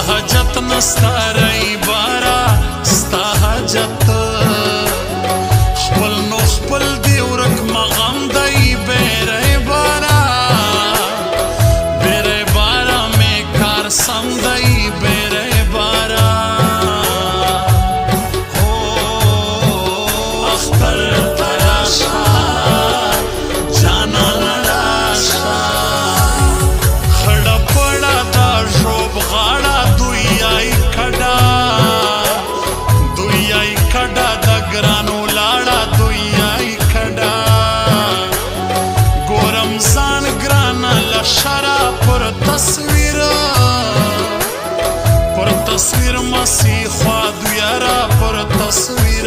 حاجت نستا رئی بارا ستا حاجت خپل نو خپل دی ورک مغم دی بیرے بارا میں کار سم دی بیرے بارا اختر تراشا جانا نراشا خڑا پڑا دا شوب غاڑا دوی آئی کھڑا دا گرانو لاڑا دوی آئی کھڑا گورم زان گرانا لشرا پر تصویر مسیح خواد یارا پر تصویر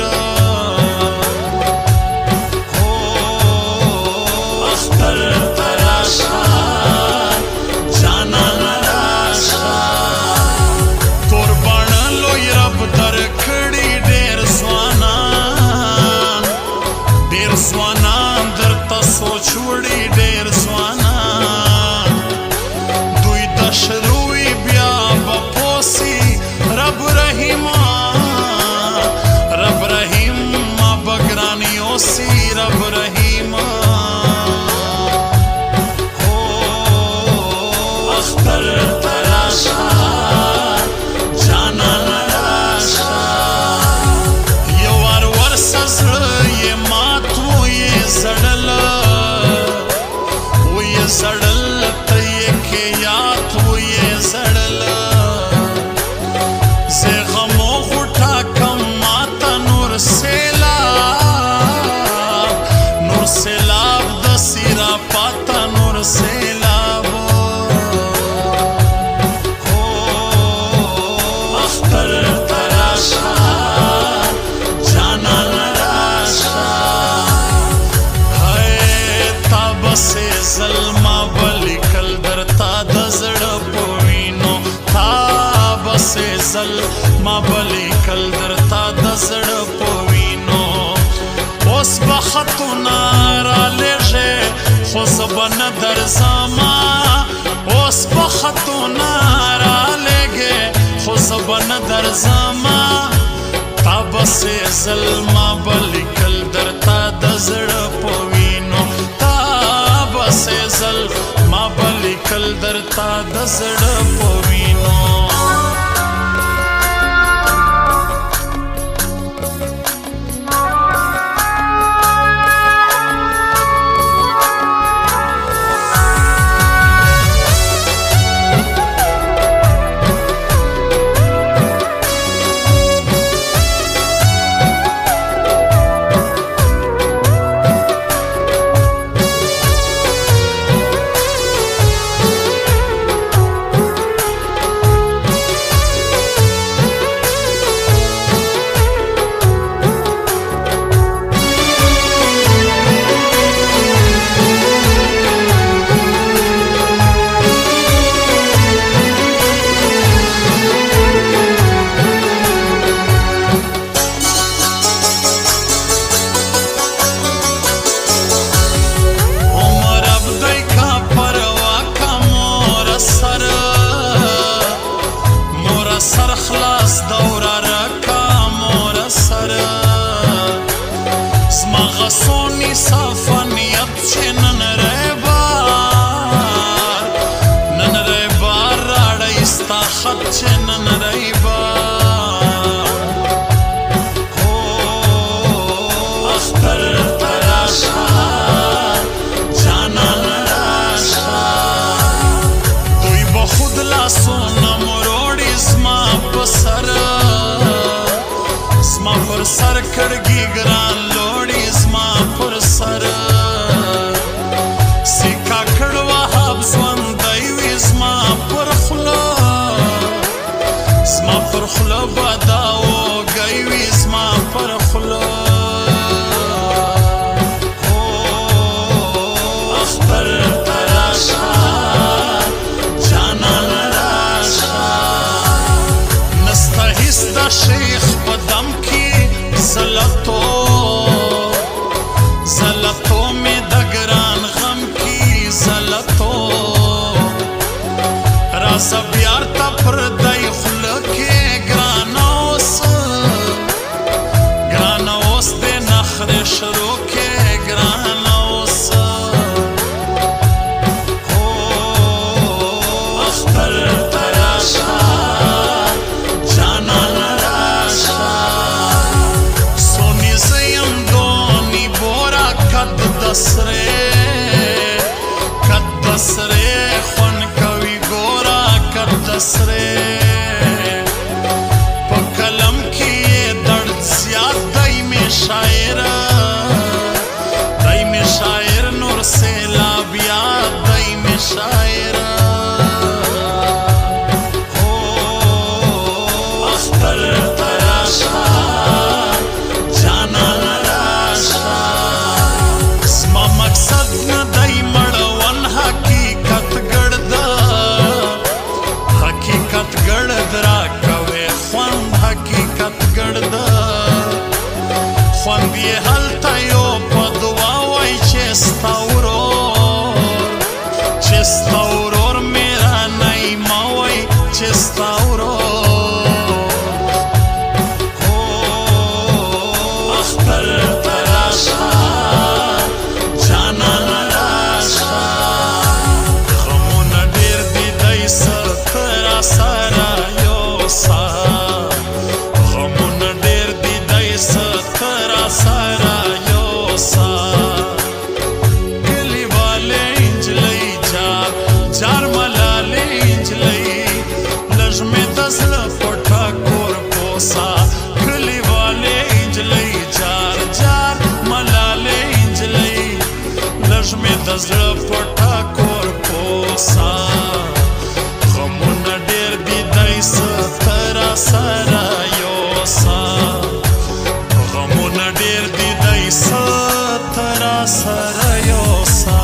اختر تراشا جانا نراشا قربان لوی رب در کڑی ډیر ځوانان در تاسو چوڑی ډیر ځوانان دوی د شروعی بیا بپوسی رب رحیم ما بگرانی اوسی رب رحیم اختر تراشا جانا نراشا یوار ورسزر یہ ماتو یہ زڑل تیے کے یاد ہو یہ زڑل زی غمو غٹا کم ماتا نور سیلاب دسیرا پاتا نور سیلاب اختر تراشا جانا نراشا ہے تاب سے ظلما بلی کل درتا دزڑ پوینو تاب سے ظلما بلی کل درتا دزڑ پوینو اوس بخطو نارا لیجے خوزبن در زما اوس بخطو نارا لیگے خوزبن در زما تاب سے ظلما بلی کل درتا دزڑ پوینو تاب سے ظلما بلی کل درتا دزڑ پوینو سر خلاص دورا رکا مور سر زما غصونی صافا نیت چه نن ریبار راڑا استا خط چه نن ریبار اختر تراشا جانا نراشا دوی بخود لاسونا مروڑی زما پر سر کڑگی گران لوڑی زما پر سر سیکا کڑوا حب زوان دیوی زما پر خلا بداو گیوی زما پر خلا اختر تراشا جانا نراشا نستا ہستا شیخ بدم کی زلطو میں دگران غم کی زلطو رازا بیار تا پردائی را کوي خوند حقیقت ګرځ خوند یې هلته یو په دعا وای چې ستا ورور مېرانی ما وای چې ستا ورور اختر ته راشه جانان راشه غمونه ډېر دي دی څه ته راسره یوسه غمونه ډېر دي دی څه ته راسره یوسه کلیوالې نجلۍ جار ملالې نجلۍ لږ مې د زړه په ټکور پوسه کلیوالې نجلۍ جار ملالې نجلۍ لږ مې د زړه په ټکور پوسه غمونه ډېر دي دی څه ته راسره یوسه غمونه ډېر دي دی څه ته راسره یوسه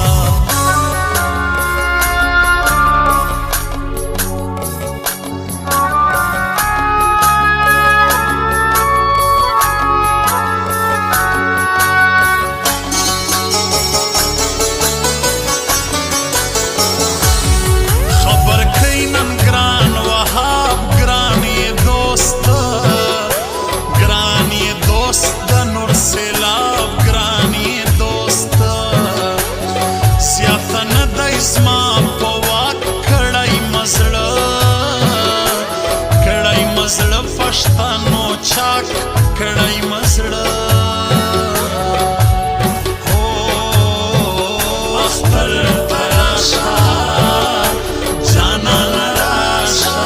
زما په واک کړی مزړه پښتنو چاک کړی مزړه اختر ته راشه جانان راشه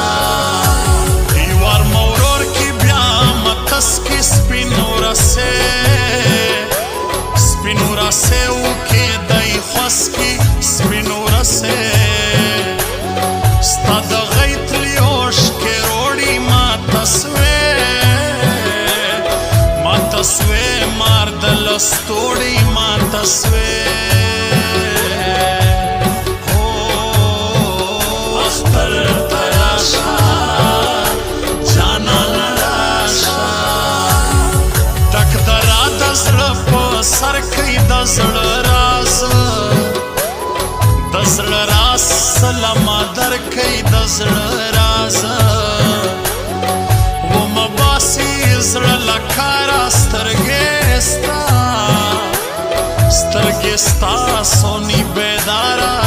دیوار مورور کې بیا مکس کې سپینو رسې وکې دی خوس کې سپینو رسې ستا د غیت لیوش کې روړي ماته سوې مار د لستوړي ماته سوې اختر ته راشه جانان راشه ډک درا د زړه په سر کوي د زړه راز سلامه درکوي د زړه راز ومه باسي زړه له کاره سترګې ستا سونی بیداره